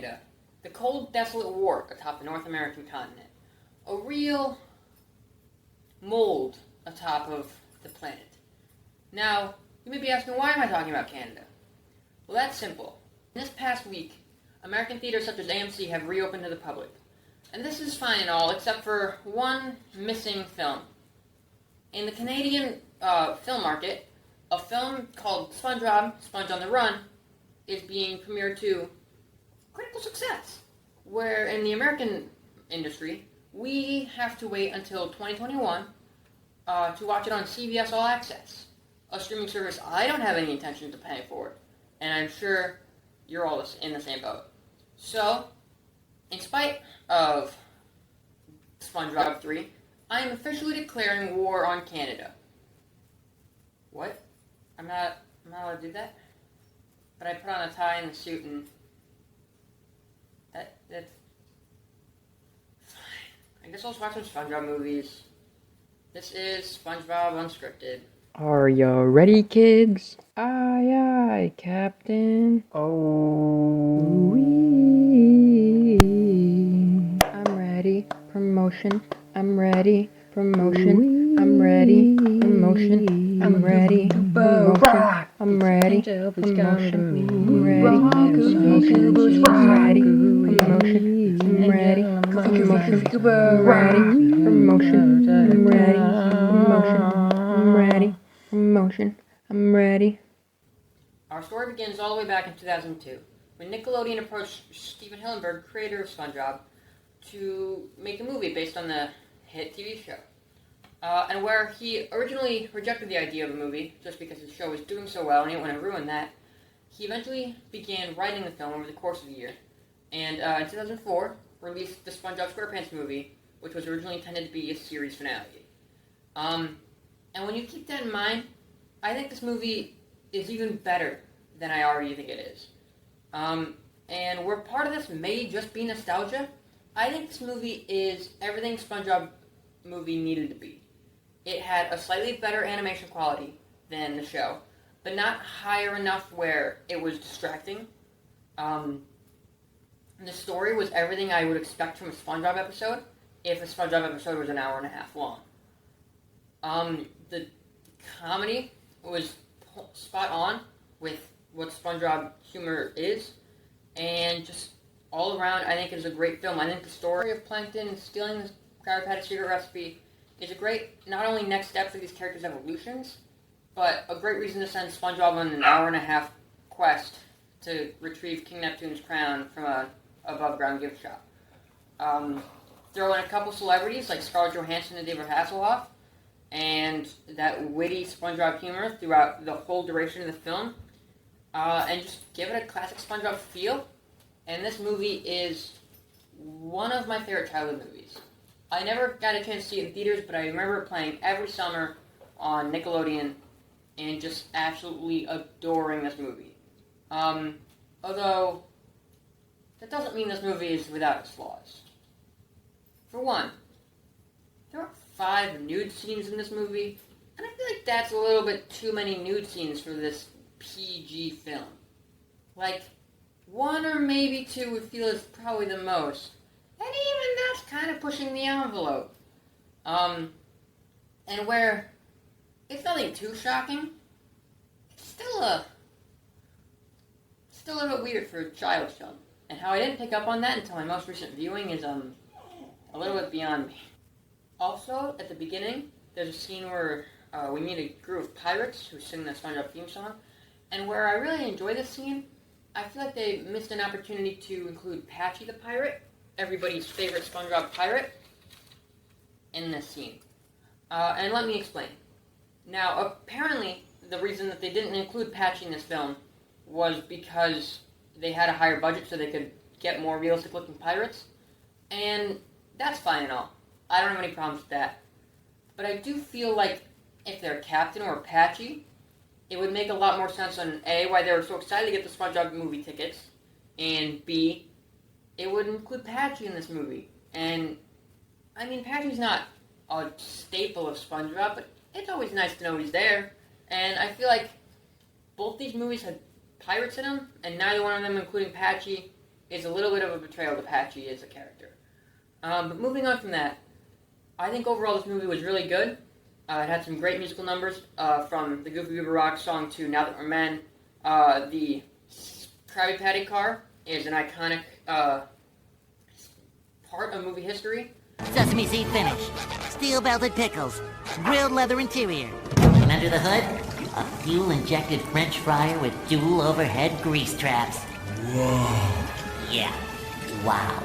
Canada. The cold, desolate wart atop the North American continent. A real mold atop of the planet. Now, you may be asking, why am I talking about Canada? Well, that's simple. This past week, American theaters such as AMC have reopened to the public. And this is fine and all, except for one missing film. In the Canadian film market, a film called Spongebob, Sponge on the Run, is being premiered to critical success. Where in the American industry, we have to wait until 2021 to watch it on CBS All Access, a streaming service I don't have any intention of paying for, and I'm sure you're all in the same boat. So, in spite of SpongeBob 3, I am officially declaring war on Canada. What? I'm not allowed to do that? But I put on a tie and a suit and... That's... fine. I guess I'll just watch some SpongeBob movies. This is SpongeBob Unskripted. Are you ready, kids? Aye, aye, Captain. Oh, I'm ready. Promotion. I'm ready. Promotion. I'm ready. Promotion. I'm ready. Promotion. I'm ready. Promotion. I'm ready. Promotion. I'm ready. Promotion. I'm ready. Promotion. I'm ready. Promotion. I'm ready. Promotion. I'm ready. Promotion. I'm ready. Our story begins all the way back in 2002, when Nickelodeon approached Steven Hillenburg, creator of SpongeBob, to make a movie based on the hit TV show. And where he originally rejected the idea of a movie, just because the show was doing so well and he didn't want to ruin that, he eventually began writing the film over the course of the year. And in 2004, released the SpongeBob SquarePants movie, which was originally intended to be a series finale. And when you keep that in mind, I think this movie is even better than I already think it is. And where part of this may just be nostalgia, I think this movie is everything SpongeBob movie needed to be. It had a slightly better animation quality than the show, but not higher enough where it was distracting. The story was everything I would expect from a SpongeBob episode, if a SpongeBob episode was an hour and a half long. The comedy was spot on with what SpongeBob humor is, and just all around, I think it's a great film. I think the story of Plankton stealing the Krabby Patty secret recipe is a great, not only next step for these characters' evolutions, but a great reason to send SpongeBob on an hour and a half quest to retrieve King Neptune's crown from a above-ground gift shop. Throw in a couple celebrities like Scarlett Johansson and David Hasselhoff, and that witty SpongeBob humor throughout the whole duration of the film, and just give it a classic SpongeBob feel. And this movie is one of my favorite childhood movies. I never got a chance to see it in theaters, but I remember it playing every summer on Nickelodeon, and just absolutely adoring this movie. Although, that doesn't mean this movie is without its flaws. For one, there are 5 nude scenes in this movie, and I feel like that's a little bit too many nude scenes for this PG film. Like, 1 or maybe 2 would feel is probably the most, and even that's kind of pushing the envelope. And where it's nothing too shocking, it's still a little bit weird for a child's film. And how I didn't pick up on that until my most recent viewing is a little bit beyond me. Also, at the beginning, there's a scene where we meet a group of pirates who sing the SpongeBob theme song, and where I really enjoy this scene, I feel like they missed an opportunity to include Patchy the pirate, everybody's favorite SpongeBob pirate, in this scene. And let me explain. Now, apparently, the reason that they didn't include Patchy in this film was because they had a higher budget so they could get more realistic-looking pirates, and that's fine and all. I don't have any problems with that. But I do feel like if they're Captain or Patchy, it would make a lot more sense on A, why they were so excited to get the SpongeBob movie tickets, and B, it would include Patchy in this movie. And, I mean, Patchy's not a staple of SpongeBob, but it's always nice to know he's there. And I feel like both these movies had pirates in them, and neither one of them, including Patchy, is a little bit of a betrayal to Patchy as a character. But moving on from that, I think overall this movie was really good. It had some great musical numbers, from the Goofy Goober Rock song to Now That We're Men. The Krabby Patty car is an iconic part of movie history. Sesame seed finish, steel-belted pickles, grilled leather interior, and under the hood, a fuel-injected French fryer with dual overhead grease traps. Wow. Yeah, wow.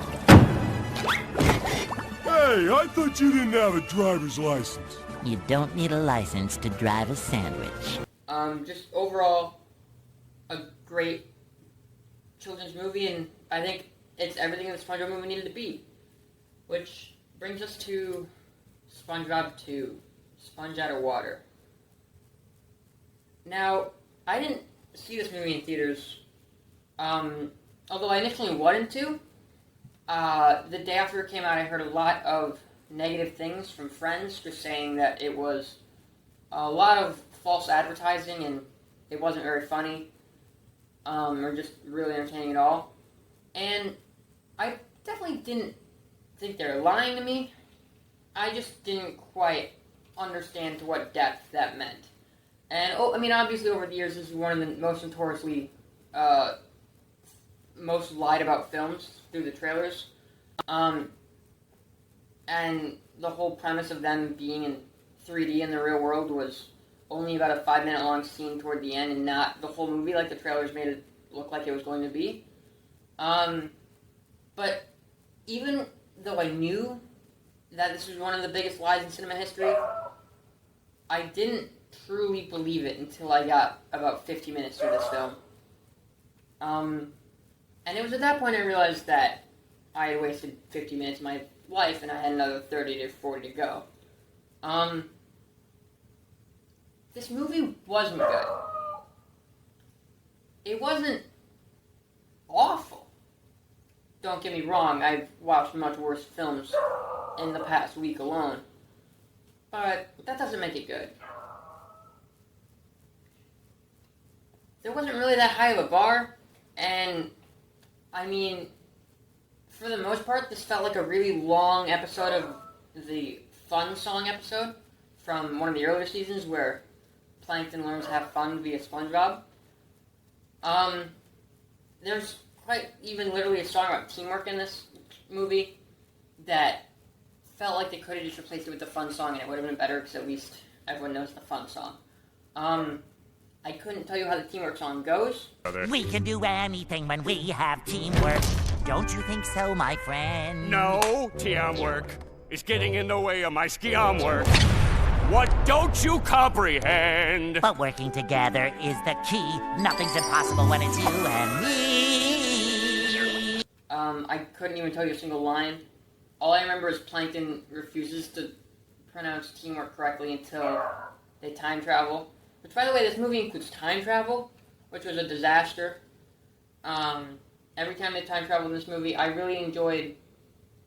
Hey, I thought you didn't have a driver's license. You don't need a license to drive a sandwich. Just overall, a great children's movie, and I think it's everything that SpongeBob movie needed to be. Which brings us to SpongeBob 2, Sponge Out of Water. Now, I didn't see this movie in theaters, although I initially wanted to. The day after it came out, I heard a lot of negative things from friends, just saying that it was a lot of false advertising and it wasn't very funny, or just really entertaining at all. And I definitely didn't think they were lying to me. I just didn't quite understand to what depth that meant. And, obviously over the years, this is one of the most notoriously, most lied about films through the trailers. And the whole premise of them being in 3D in the real world was only about a 5-minute long scene toward the end and not the whole movie like the trailers made it look like it was going to be. But even though I knew that this was one of the biggest lies in cinema history, I didn't truly believe it until I got about 50 minutes through this film. And it was at that point I realized that I had wasted 50 minutes of my life and I had another 30 to 40 to go. This movie wasn't good. It wasn't awful. Don't get me wrong, I've watched much worse films in the past week alone. But that doesn't make it good. There wasn't really that high of a bar, and for the most part, this felt like a really long episode of the Fun Song episode from one of the earlier seasons where Plankton learns to have fun via SpongeBob. There's quite even literally a song about teamwork in this movie that felt like they could have just replaced it with the Fun Song and it would have been better because at least everyone knows the Fun Song. I couldn't tell you how the teamwork song goes. We can do anything when we have teamwork. Don't you think so, my friend? No, teamwork is getting in the way of my skiam work. What don't you comprehend? But working together is the key. Nothing's impossible when it's you and me. I couldn't even tell you a single line. All I remember is Plankton refuses to pronounce teamwork correctly until they time travel. Which, by the way, this movie includes time travel, which was a disaster. Every time they time travel in this movie, I really enjoyed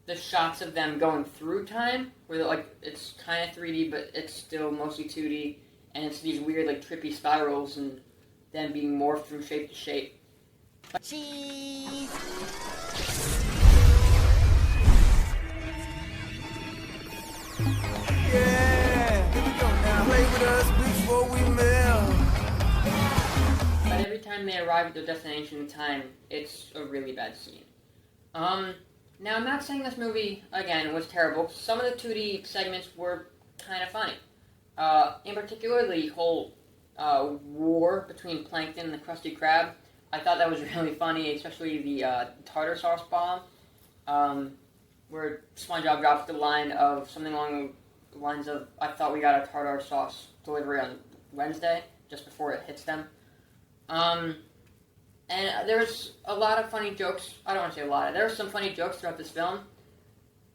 the shots of them going through time, where it's kind of 3D, but it's still mostly 2D, and it's these weird, trippy spirals, and them being morphed from shape to shape. Cheese! Yeah, here we go now. Play with us before we melt. But every time they arrive at their destination in time, it's a really bad scene. Now, I'm not saying this movie, again, was terrible. Some of the 2D segments were kind of funny. In particular, the whole war between Plankton and the Krusty Krab. I thought that was really funny, especially the tartar sauce bomb, where SpongeBob drops the line of something along the lines of, I thought we got a tartar sauce delivery on Wednesday, just before it hits them. And there's a lot of funny jokes. I don't want to say a lot. There were some funny jokes throughout this film,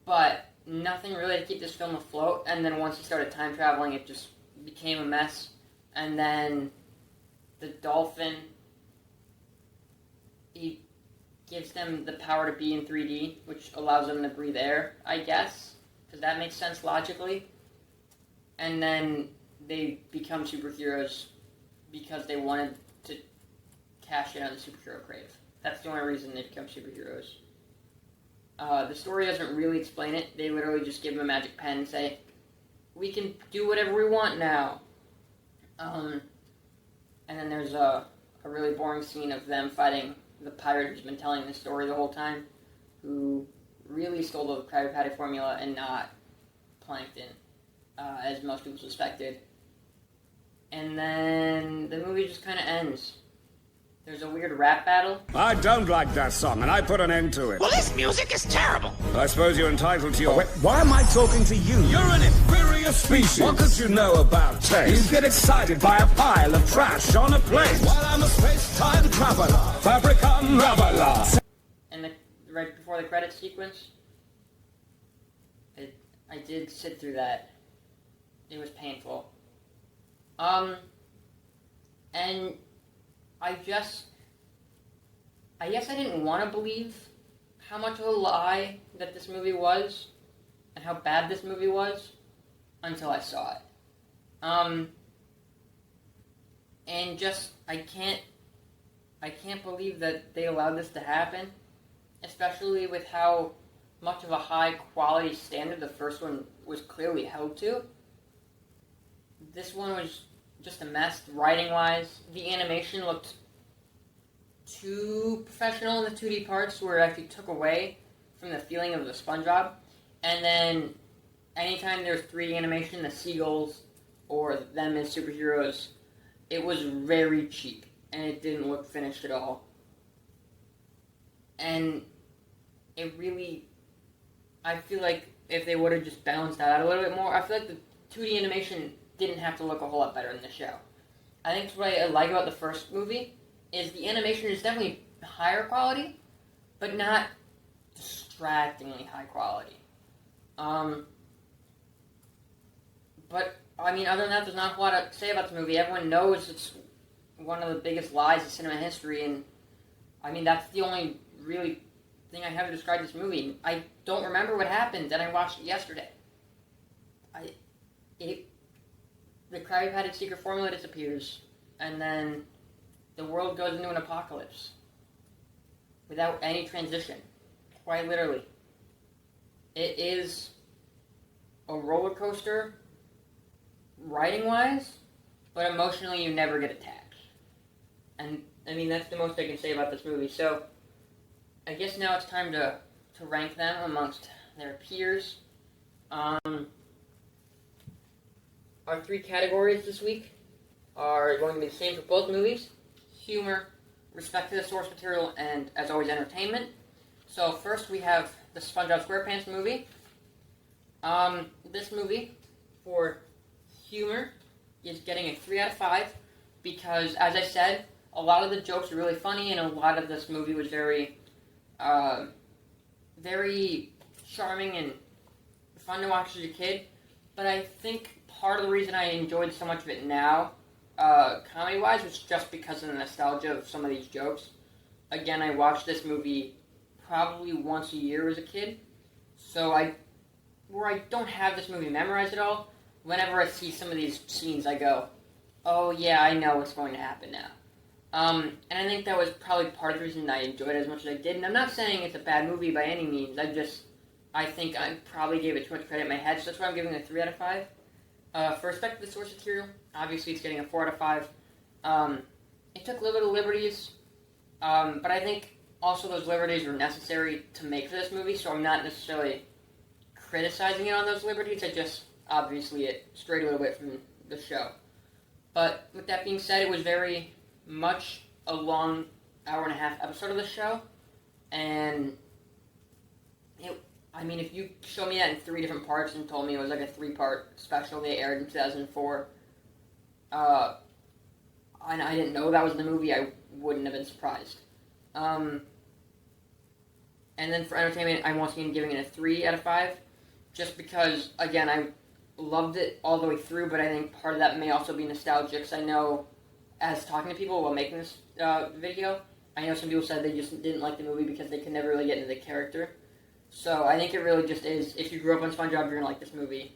but nothing really to keep this film afloat. And then once he started time traveling, it just became a mess. And then the dolphin, he gives them the power to be in 3D, which allows them to breathe air, I guess, because that makes sense logically. And then they become superheroes because they wanted to cash in on the superhero crave. That's the only reason they become superheroes. The story doesn't really explain it. They literally just give them a magic pen and say, we can do whatever we want now. And then there's a really boring scene of them fighting the pirate who's been telling the story the whole time, who really stole the Krabby Patty formula and not Plankton, as most people suspected. And then the movie just kind of ends. There's a weird rap battle. I don't like that song, and I put an end to it. Well, this music is terrible. I suppose you're entitled to your... Wait, why am I talking to you? You're an inferior species. What could you know about taste? You get excited by a pile of trash on a plate. While I'm a space-time traveler, fabric unraveler. And right before the credits sequence, I did sit through that. It was painful. And I guess I didn't want to believe how much of a lie that this movie was and how bad this movie was until I saw it. And just, I can't believe that they allowed this to happen, especially with how much of a high quality standard the first one was clearly held to. This one was just a mess, writing-wise. The animation looked too professional in the 2D parts, where it actually took away from the feeling of the Spongebob. And then, anytime there's 3D animation, the seagulls or them as superheroes, it was very cheap, and it didn't look finished at all. And it really, I feel like if they would have just balanced that out a little bit more, I feel like the 2D animation didn't have to look a whole lot better in the show. I think what I like about the first movie is the animation is definitely higher quality, but not distractingly high quality. But, I mean, other than that, there's not a whole lot to say about the movie. Everyone knows it's one of the biggest lies in cinema history, and, I mean, that's the only really thing I have to describe this movie. I don't remember what happened, and I watched it yesterday. The Krabby Patty secret formula disappears, and then the world goes into an apocalypse. Without any transition. Quite literally. It is a roller coaster, writing-wise, but emotionally you never get attached. And, I mean, that's the most I can say about this movie. So, I guess now it's time to rank them amongst their peers. Our 3 categories this week are going to be the same for both movies: humor, respect to the source material, and, as always, entertainment. So first we have the SpongeBob SquarePants movie. This movie, for humor, is getting a 3 out of 5 because, as I said, a lot of the jokes are really funny, and a lot of this movie was very, very charming and fun to watch as a kid. But I think part of the reason I enjoyed so much of it now, comedy-wise, was just because of the nostalgia of some of these jokes. Again, I watched this movie probably once a year as a kid, so where I don't have this movie memorized at all, whenever I see some of these scenes, I go, oh yeah, I know what's going to happen now. And I think that was probably part of the reason I enjoyed it as much as I did. And I'm not saying it's a bad movie by any means. I think I probably gave it too much credit in my head, so that's why I'm giving it a 3 out of 5. For respect to the source material, obviously it's getting a 4 out of 5. It took a little bit of liberties, but I think also those liberties were necessary to make for this movie, so I'm not necessarily criticizing it on those liberties. I just, obviously, it strayed a little bit from the show. But with that being said, it was very much a long hour-and-a-half episode of the show, and I mean, if you showed me that in 3 different parts and told me it was like a 3-part special they aired in 2004, and I didn't know that was the movie, I wouldn't have been surprised. And then for entertainment, I'm once again giving it a 3 out of 5, just because, again, I loved it all the way through, but I think part of that may also be nostalgia, because I know, as talking to people while making this video, I know some people said they just didn't like the movie because they could never really get into the character. So I think it really just is, if you grew up on SpongeBob, you're going to like this movie.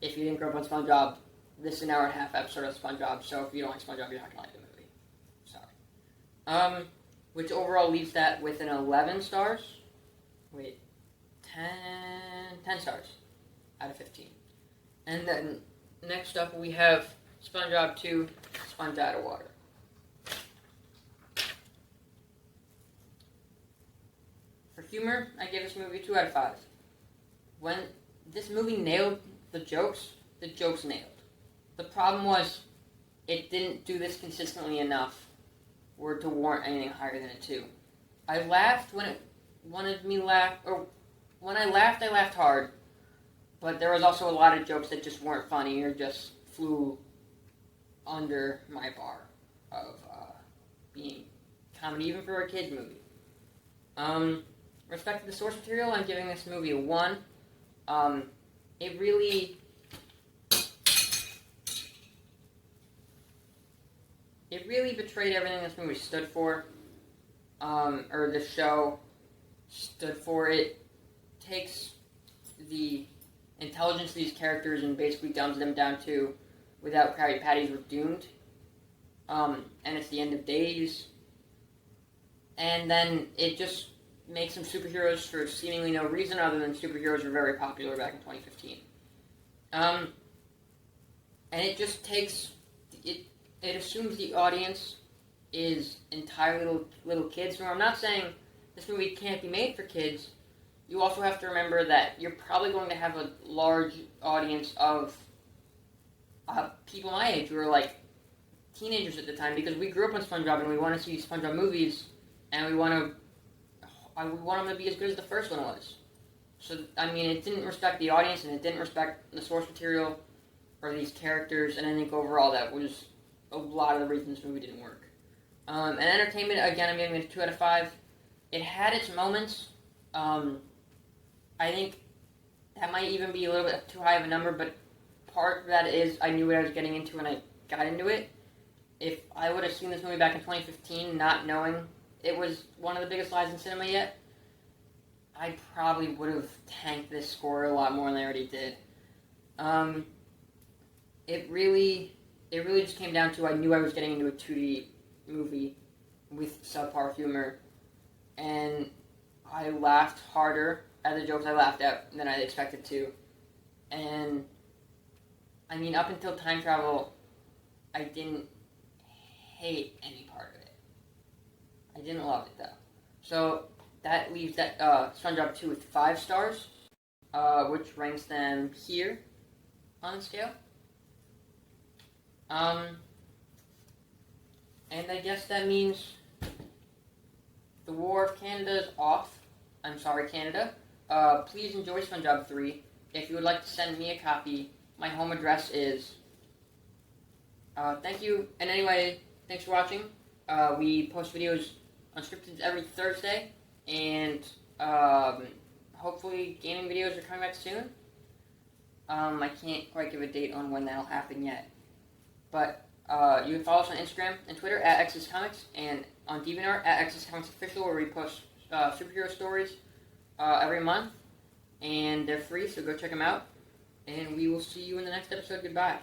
If you didn't grow up on SpongeBob, this is an hour-and-a-half episode of SpongeBob, so if you don't like SpongeBob, you're not going to like the movie. Sorry. which overall leaves that with an 11 stars. Wait, 10 stars out of 15. And then next up we have SpongeBob 2, Sponge Out of Water. For humor, I give this movie a 2 out of 5. When this movie nailed the jokes nailed. The problem was, it didn't do this consistently enough or to warrant anything higher than a 2. I laughed when it wanted me to laugh, or when I laughed hard, but there was also a lot of jokes that just weren't funny or just flew under my bar of being comedy, even for a kid's movie. Respect to the source material, I'm giving this movie a 1. It really betrayed everything this movie stood for, or the show stood for. It takes the intelligence of these characters and basically dumbs them down to, without Krabby Patties, we're doomed. And it's the end of days. And then it just makes them superheroes for seemingly no reason other than superheroes were very popular back in 2015. And it just takes... It assumes the audience is entirely little kids. Now, I'm not saying this movie can't be made for kids. You also have to remember that you're probably going to have a large audience of people my age who are like teenagers at the time, because we grew up on SpongeBob and we want to see SpongeBob movies, and we want them to be as good as the first one was. So, I mean, it didn't respect the audience, and it didn't respect the source material or these characters, and I think overall that was a lot of the reasons this movie didn't work. And entertainment, again, I'm giving it a 2 out of 5. It had its moments. I think that might even be a little bit too high of a number, but part of that is I knew what I was getting into when I got into it. If I would have seen this movie back in 2015, not knowing it was one of the biggest lies in cinema yet, I probably would have tanked this score a lot more than I already did. It really just came down to I knew I was getting into a 2D movie with subpar humor, and I laughed harder at the jokes I laughed at than I expected to. And, I mean, up until time travel, I didn't hate any part of it. I didn't love it, though. So, that leaves that SpongeBob 2 with 5 stars, which ranks them here on the scale. And I guess that means the War of Canada is off. I'm sorry, Canada. Please enjoy SpongeBob 3. If you would like to send me a copy, my home address is... thank you. And anyway, thanks for watching. We post videos Unskripted every Thursday, and hopefully gaming videos are coming back soon. I can't quite give a date on when that'll happen yet. But you can follow us on Instagram and Twitter at XSComics, and on DeviantArt at XSComicsOfficial, where we post superhero stories every month, and they're free, so go check them out. And we will see you in the next episode. Goodbye.